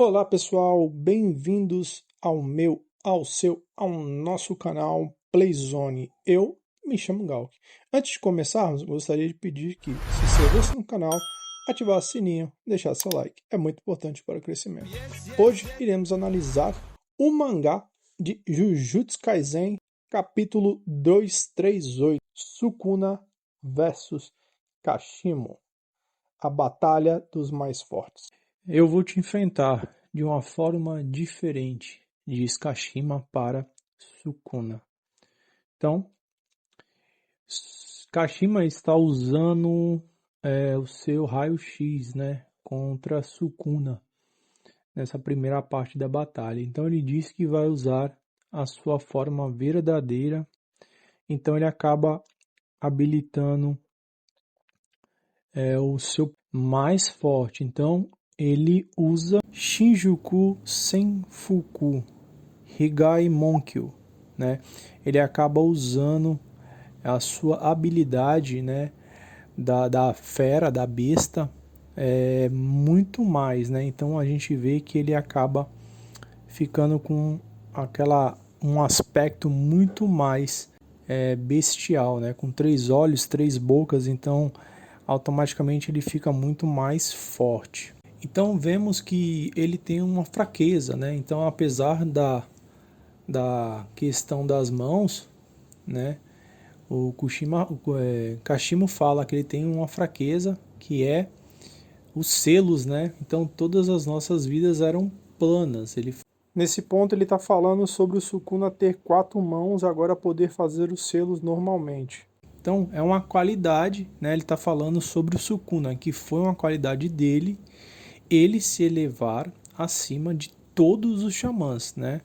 Olá pessoal, bem-vindos ao nosso canal Playzone. Eu me chamo Galk. Antes de começarmos, gostaria de pedir que se inscrevesse no canal, ativasse o sininho, deixasse seu like. É muito importante para o crescimento. Hoje iremos analisar o mangá de Jujutsu Kaisen, capítulo 238, Sukuna versus Kashimo, a batalha dos mais fortes. Eu vou te enfrentar de uma forma diferente, diz Kashima para Sukuna. Então, Kashima está usando o seu raio-x, né, contra Sukuna nessa primeira parte da batalha. Então ele diz que vai usar a sua forma verdadeira. Então ele acaba habilitando o seu mais forte. Então ele usa Shinjuku Senfuku Higai Monkyu, né? Ele acaba usando a sua habilidade, né, da fera, da besta, muito mais, né? Então a gente vê que ele acaba ficando com um aspecto muito mais bestial, né? Com 3 olhos, 3 bocas, então automaticamente ele fica muito mais forte. Então vemos que ele tem uma fraqueza, né? Então apesar da questão das mãos, né? Kashimo fala que ele tem uma fraqueza que é os selos, né? Então todas as nossas vidas eram planas. Nesse ponto ele está falando sobre o Sukuna ter 4 mãos, agora poder fazer os selos normalmente. Então é uma qualidade, né? Ele está falando sobre o Sukuna, que foi uma qualidade dele, ele se elevar acima de todos os xamãs, né?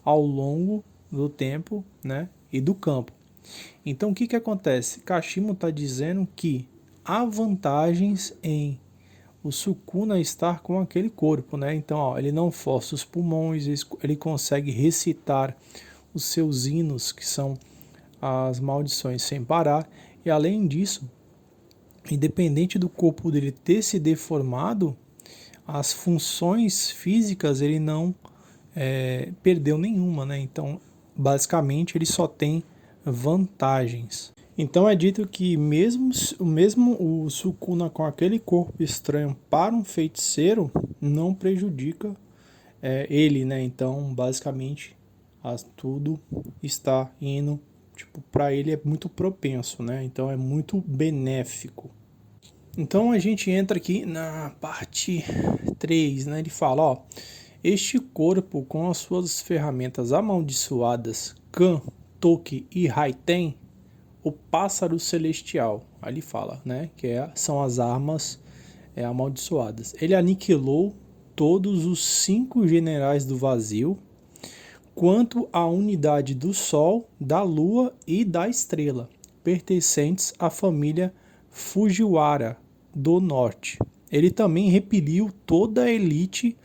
Ao longo do tempo, né? E do campo. Então o que acontece? Kashimo está dizendo que há vantagens em o Sukuna estar com aquele corpo, né? Então ó, ele não força os pulmões, ele consegue recitar os seus hinos, que são as maldições, sem parar. E além disso, independente do corpo dele ter se deformado, as funções físicas ele não perdeu nenhuma, né? Então basicamente ele só tem vantagens. Então é dito que mesmo o Sukuna com aquele corpo estranho para um feiticeiro não prejudica ele, né? Então basicamente tudo está indo, tipo, para ele é muito propenso, né? Então é muito benéfico. Então a gente entra aqui na parte 3, né? Ele fala, ó, este corpo com as suas ferramentas amaldiçoadas, Kan, Toki e Raiten, o pássaro celestial, ali fala, né? São as armas amaldiçoadas. Ele aniquilou todos os 5 generais do vazio, quanto à unidade do Sol, da Lua e da Estrela, pertencentes à família Fujiwara do Norte. Ele também repeliu toda a elite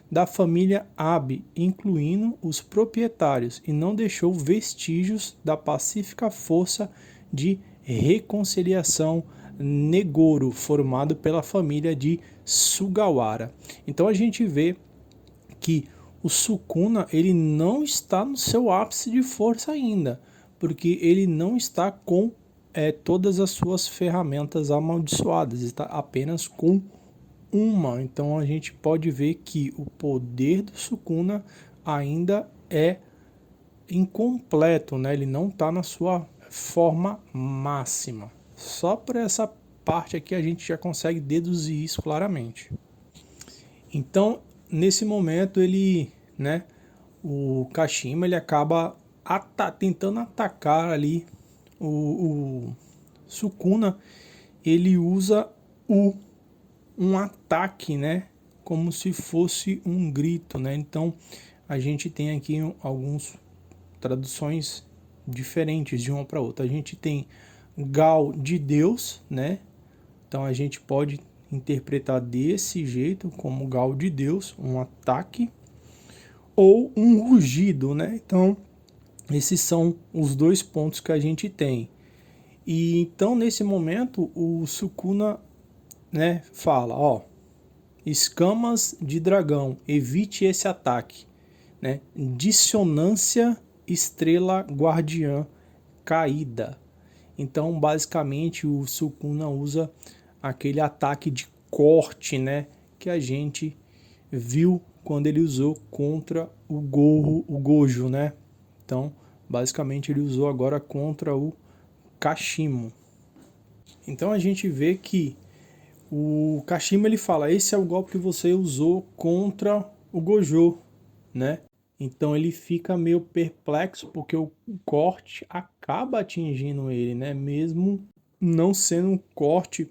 da família Abe, incluindo os proprietários, e não deixou vestígios da pacífica força de reconciliação Negoro, formado pela família de Sugawara. Então a gente vê que o Sukuna ele não está no seu ápice de força ainda, porque ele não está com todas as suas ferramentas amaldiçoadas, está apenas com uma. Então a gente pode ver que o poder do Sukuna ainda é incompleto, né? Ele não está na sua forma máxima. Só por essa parte aqui a gente já consegue deduzir isso claramente. Então nesse momento ele, né, o Kashima ele acaba tentando atacar ali o Sukuna. Ele usa um ataque, né, como se fosse um grito, né? Então a gente tem aqui algumas traduções diferentes de uma para outra. A gente tem Gal de Deus, né? Então a gente pode interpretar desse jeito, como Gal de Deus, um ataque, ou um rugido, né? Então esses são os 2 pontos que a gente tem. E então nesse momento o Sukuna, né, fala, ó, escamas de dragão, evite esse ataque, né? Dissonância, estrela guardiã caída. Então, basicamente, o Sukuna usa aquele ataque de corte, né, que a gente viu quando ele usou contra o Gojo, né? Então, basicamente, ele usou agora contra o Kashimo. Então, a gente vê que o Kashimo ele fala: esse é o golpe que você usou contra o Gojo, né? Então ele fica meio perplexo porque o corte acaba atingindo ele, né? Mesmo não sendo um corte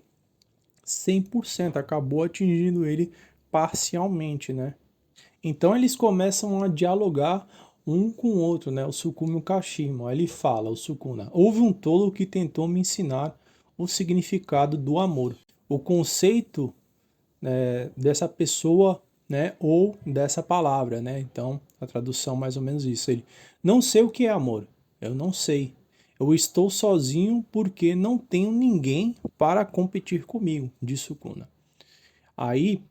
100%, acabou atingindo ele parcialmente, né? Então eles começam a dialogar um com o outro, né? O Sukuna e o Kashimo. Aí ele fala, o Sukuna: houve um tolo que tentou me ensinar o significado do amor. O conceito dessa pessoa, né, ou dessa palavra, né? Então, a tradução mais ou menos isso. Ele: não sei o que é amor. Eu não sei. Eu estou sozinho porque não tenho ninguém para competir comigo, disse Sukuna. Aí,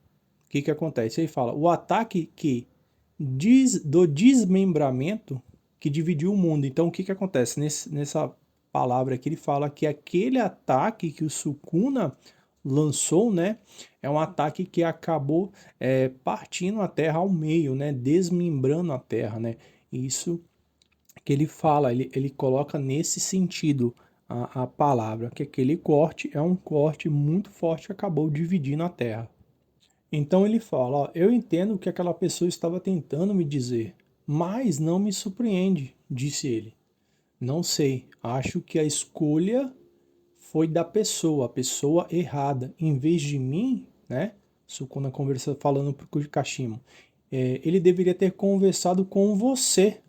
o que acontece? Ele fala: o ataque do desmembramento que dividiu o mundo. Então, o que acontece? Nessa palavra aqui, ele fala que aquele ataque que o Sukuna lançou, né, é um ataque que acabou partindo a Terra ao meio, né, desmembrando a Terra, né. Isso que ele fala, ele coloca nesse sentido a palavra, que aquele corte é um corte muito forte que acabou dividindo a Terra. Então ele fala: ó, eu entendo o que aquela pessoa estava tentando me dizer, mas não me surpreende, disse ele. Não sei, acho que a escolha foi da pessoa, a pessoa errada. Em vez de mim, né? Sukuna conversa, falando para o Kashimo, ele deveria ter conversado com você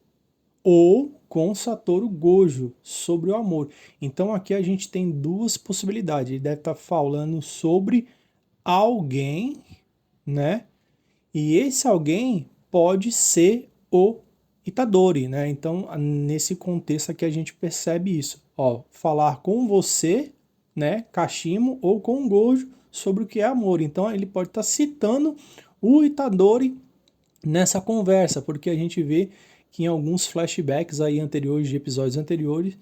ou com Satoru Gojo sobre o amor. Então aqui a gente tem duas possibilidades. Ele deve estar falando sobre alguém, né? E esse alguém pode ser o Itadori, né? Então, nesse contexto aqui a gente percebe isso. Ó, falar com você, né, Kashimo, ou com Gojo sobre o que é amor. Então, ele pode estar citando o Itadori nessa conversa, porque a gente vê que em alguns flashbacks aí anteriores, de episódios anteriores,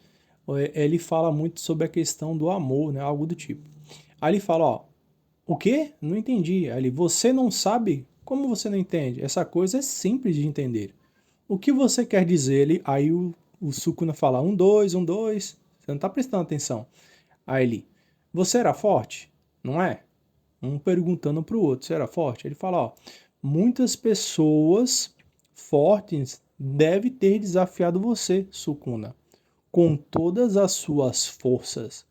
ele fala muito sobre a questão do amor, né, algo do tipo. Aí ele fala, ó, o quê? Não entendi. Aí ele: você não sabe? Como você não entende? Essa coisa é simples de entender. O que você quer dizer? Aí o Sukuna fala: um, dois, um, dois. Você não tá prestando atenção. Aí ele: você era forte? Não é? Um perguntando pro outro: você era forte? Ele fala: ó, muitas pessoas fortes devem ter desafiado você, Sukuna, com todas as suas forças.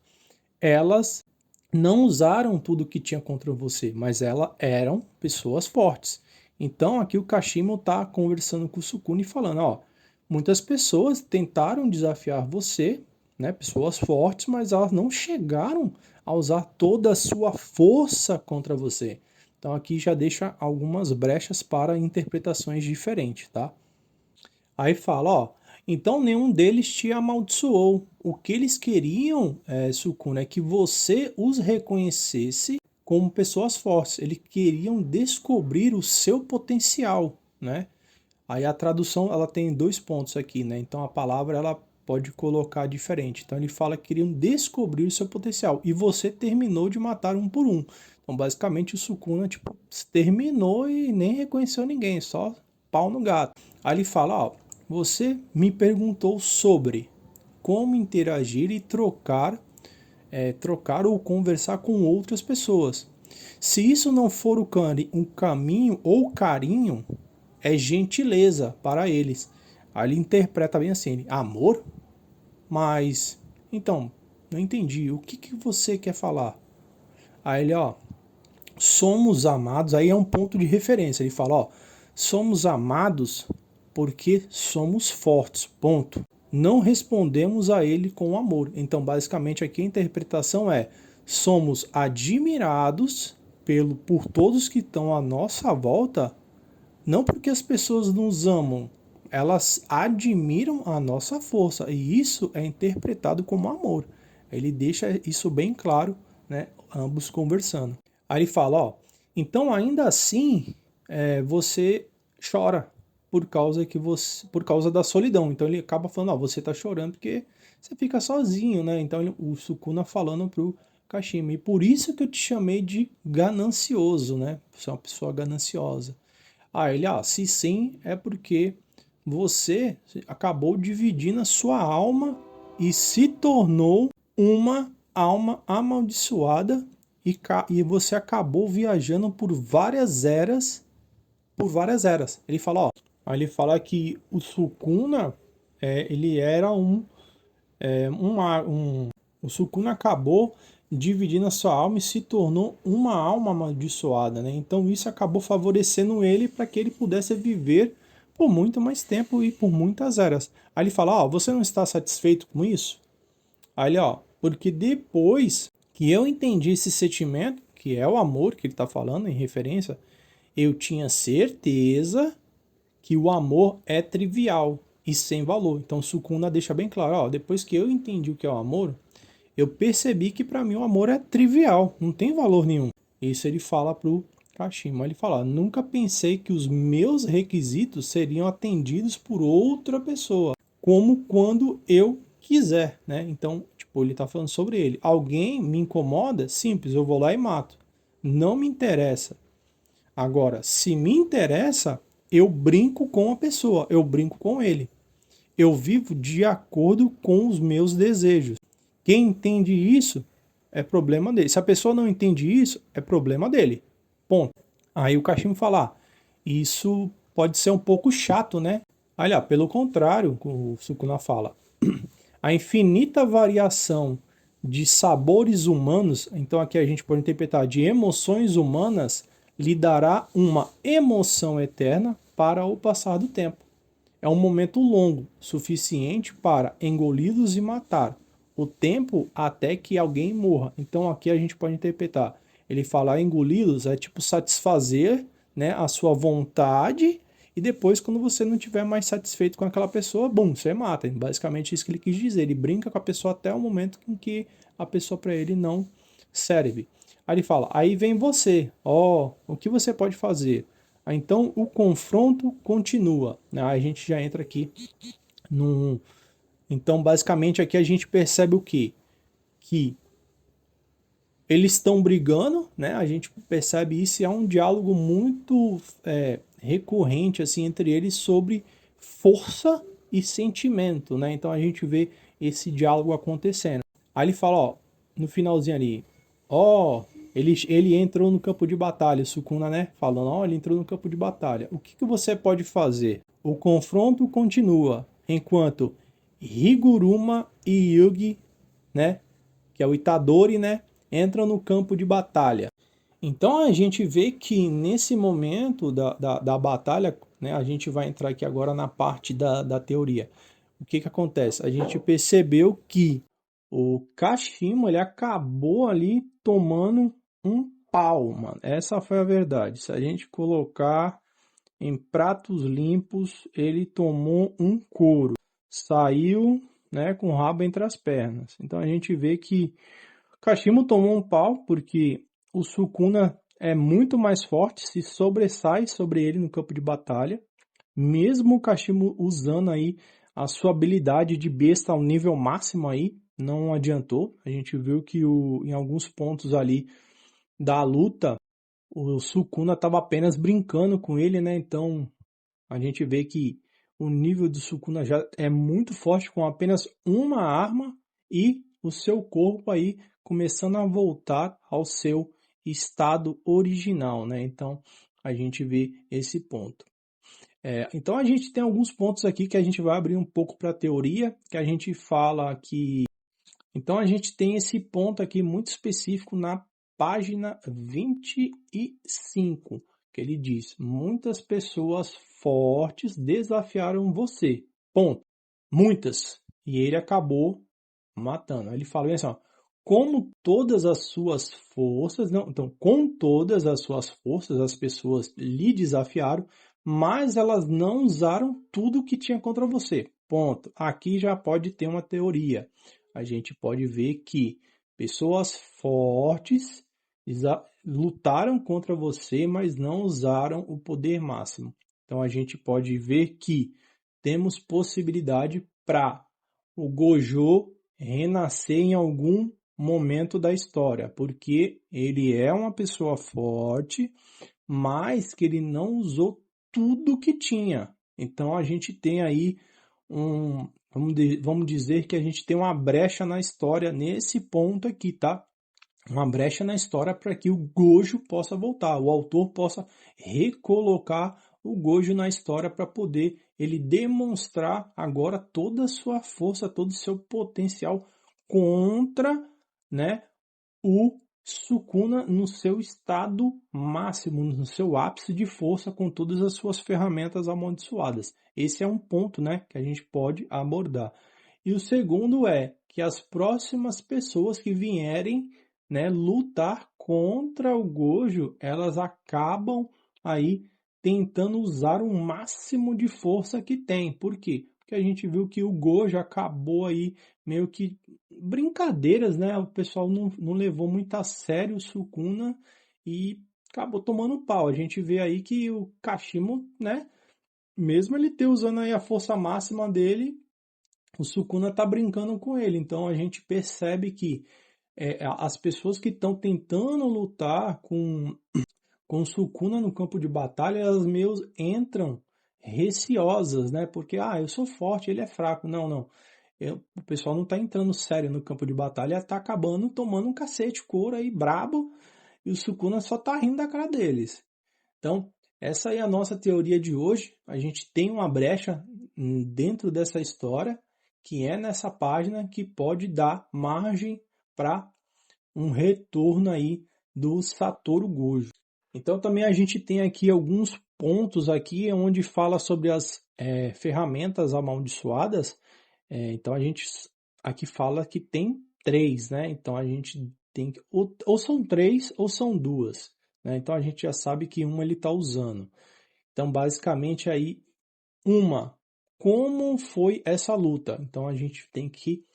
Elas não usaram tudo que tinha contra você, mas elas eram pessoas fortes. Então aqui o Kashimo está conversando com o Sukuna e falando, ó, muitas pessoas tentaram desafiar você, né, pessoas fortes, mas elas não chegaram a usar toda a sua força contra você. Então aqui já deixa algumas brechas para interpretações diferentes, tá? Aí fala, ó, então nenhum deles te amaldiçoou. O que eles queriam, Sukuna, é que você os reconhecesse como pessoas fortes. Eles queriam descobrir o seu potencial, né? Aí a tradução, ela tem dois pontos aqui, né? Então a palavra, ela pode colocar diferente. Então ele fala que queriam descobrir o seu potencial. E você terminou de matar um por um. Então basicamente o Sukuna, tipo, terminou e nem reconheceu ninguém. Só pau no gato. Aí ele fala, ó, você me perguntou sobre como interagir e trocar ou conversar com outras pessoas. Se isso não for um caminho ou carinho, é gentileza para eles. Aí ele interpreta bem assim, amor? Mas, então, não entendi, o que você quer falar? Aí ele, ó, somos amados, aí é um ponto de referência, ele fala, ó, somos amados porque somos fortes, ponto. Não respondemos a ele com amor. Então, basicamente, aqui a interpretação é: somos admirados por todos que estão à nossa volta, não porque as pessoas nos amam, elas admiram a nossa força, e isso é interpretado como amor. Ele deixa isso bem claro, né? Ambos conversando. Aí ele fala, ó, Então, ainda assim, você chora por causa da solidão. Então ele acaba falando, ó, você tá chorando porque você fica sozinho, né? Então o Sukuna falando pro Kashima, e por isso que eu te chamei de ganancioso, né? Você é uma pessoa gananciosa. Se sim, é porque você acabou dividindo a sua alma e se tornou uma alma amaldiçoada e você acabou viajando por várias eras. Ele fala, ó, aí ele fala que o Sukuna, ele era o Sukuna acabou dividindo a sua alma e se tornou uma alma amaldiçoada, né? Então isso acabou favorecendo ele para que ele pudesse viver por muito mais tempo e por muitas eras. Aí ele fala, ó, você não está satisfeito com isso? Aí ele, ó, porque depois que eu entendi esse sentimento, que é o amor que ele está falando em referência, eu tinha certeza que o amor é trivial e sem valor. Então Sukuna deixa bem claro, ó, depois que eu entendi o que é o amor, eu percebi que para mim o amor é trivial, não tem valor nenhum. Isso ele fala pro Kashima. Ele fala, nunca pensei que os meus requisitos seriam atendidos por outra pessoa, como quando eu quiser, né? Então, tipo, ele tá falando sobre ele. Alguém me incomoda? Simples, eu vou lá e mato. Não me interessa. Agora, se me interessa, eu brinco com a pessoa, eu brinco com ele. Eu vivo de acordo com os meus desejos. Quem entende isso é problema dele. Se a pessoa não entende isso, é problema dele. Ponto. Aí o Kashima fala, isso pode ser um pouco chato, né? Olha, pelo contrário, o Sukuna fala, a infinita variação de sabores humanos, então aqui a gente pode interpretar de emoções humanas, lhe dará uma emoção eterna para o passar do tempo. É um momento longo, suficiente para engoli-los e matar. O tempo até que alguém morra. Então aqui a gente pode interpretar. Ele fala engoli-los é tipo satisfazer, né, a sua vontade e depois quando você não estiver mais satisfeito com aquela pessoa, bum, você mata. Basicamente isso que ele quis dizer. Ele brinca com a pessoa até o momento em que a pessoa para ele não serve. Aí ele fala, aí vem você, ó, o que você pode fazer? Então o confronto continua. A gente já entra aqui no. Então, basicamente, aqui a gente percebe o quê? Que eles estão brigando, né? A gente percebe isso e é um diálogo muito recorrente assim entre eles sobre força e sentimento, né? Então a gente vê esse diálogo acontecendo. Aí ele fala, ó, no finalzinho ali, ó, ele entrou no campo de batalha, Sukuna, né? Falando, ó, ele entrou no campo de batalha. O que, que você pode fazer? O confronto continua, enquanto Higuruma e Yugi, né? Que é o Itadori, né? Entram no campo de batalha. Então a gente vê que nesse momento da batalha, né? A gente vai entrar aqui agora na parte da teoria. O que que acontece? A gente percebeu que o Kashima ele acabou ali tomando um pau, mano. Essa foi a verdade. Se a gente colocar em pratos limpos, ele tomou um couro. Saiu, né, com o rabo entre as pernas. Então a gente vê que Kashima tomou um pau porque o Sukuna é muito mais forte, se sobressai sobre ele no campo de batalha. Mesmo o Kashima usando aí a sua habilidade de besta ao nível máximo aí, não adiantou. A gente viu que em alguns pontos ali da luta, o Sukuna estava apenas brincando com ele, né? Então a gente vê que o nível do Sukuna já é muito forte com apenas uma arma e o seu corpo aí começando a voltar ao seu estado original, né? Então a gente vê esse ponto. Então a gente tem alguns pontos aqui que a gente vai abrir um pouco para a teoria, que a gente fala que. Então a gente tem esse ponto aqui muito específico na página 25, que ele diz: muitas pessoas fortes desafiaram você. Ponto. Muitas. E ele acabou matando. Ele fala bem assim, ó, como todas as suas forças, não, então, com todas as suas forças, as pessoas lhe desafiaram, mas elas não usaram tudo que tinha contra você. Ponto. Aqui já pode ter uma teoria. A gente pode ver que pessoas fortes lutaram contra você, mas não usaram o poder máximo. Então a gente pode ver que temos possibilidade para o Gojo renascer em algum momento da história, porque ele é uma pessoa forte, mas que ele não usou tudo que tinha. Então a gente tem aí vamos dizer que a gente tem uma brecha na história nesse ponto aqui, tá? Uma brecha na história para que o Gojo possa voltar, o autor possa recolocar o Gojo na história para poder ele demonstrar agora toda a sua força, todo o seu potencial contra, né, o Sukuna no seu estado máximo, no seu ápice de força, com todas as suas ferramentas amaldiçoadas. Esse é um ponto, né, que a gente pode abordar. E o segundo é que as próximas pessoas que vierem, né, lutar contra o Gojo, elas acabam aí tentando usar o máximo de força que tem. Por quê? Porque a gente viu que o Gojo acabou aí meio que brincadeiras, né? O pessoal não levou muito a sério o Sukuna e acabou tomando pau. A gente vê aí que o Kashimo, né? Mesmo ele ter usando aí a força máxima dele, o Sukuna tá brincando com ele. Então a gente percebe que as pessoas que estão tentando lutar com o Sukuna no campo de batalha, elas meio entram receosas, né? Porque, eu sou forte, ele é fraco. Não, não. O pessoal não está entrando sério no campo de batalha, está acabando tomando um cacete couro aí brabo e o Sukuna só está rindo da cara deles. Então, essa é a nossa teoria de hoje. A gente tem uma brecha dentro dessa história, que é nessa página que pode dar margem para um retorno aí do Satoru Gojo. Então também a gente tem aqui alguns pontos aqui onde fala sobre as ferramentas amaldiçoadas. Então a gente aqui fala que tem três, né? Então a gente tem que ou são três ou são duas, né? Então a gente já sabe que uma ele está usando. Então basicamente aí como foi essa luta? Então a gente tem que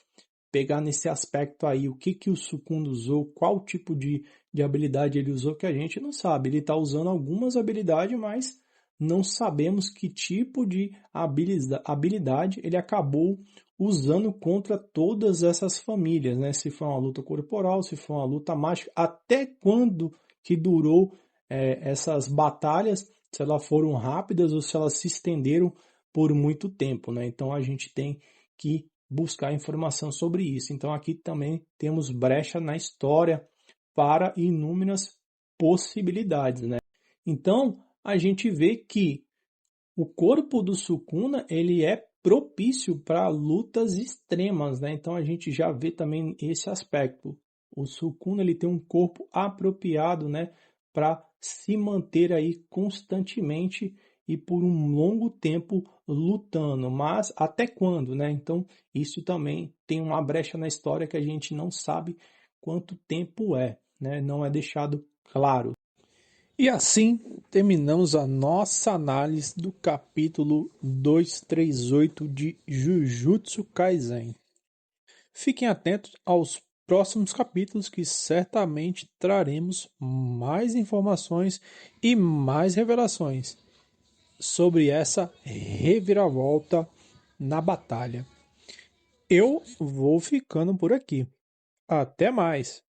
pegar nesse aspecto aí, o que o Sukuna usou, qual tipo de habilidade ele usou, que a gente não sabe. Ele está usando algumas habilidades, mas não sabemos que tipo de habilidade ele acabou usando contra todas essas famílias, né? Se foi uma luta corporal, se foi uma luta mágica, até quando que durou essas batalhas, se elas foram rápidas ou se elas se estenderam por muito tempo, né? Então a gente tem que buscar informação sobre isso. Então aqui também temos brecha na história para inúmeras possibilidades, né? Então a gente vê que o corpo do Sukuna ele é propício para lutas extremas, né? Então a gente já vê também esse aspecto. O Sukuna ele tem um corpo apropriado, né, para se manter aí constantemente e por um longo tempo lutando, mas até quando, né? Então isso também tem uma brecha na história que a gente não sabe quanto tempo é, né? Não é deixado claro. E assim terminamos a nossa análise do capítulo 238 de Jujutsu Kaisen. Fiquem atentos aos próximos capítulos que certamente traremos mais informações e mais revelações sobre essa reviravolta na batalha. Eu vou ficando por aqui. Até mais!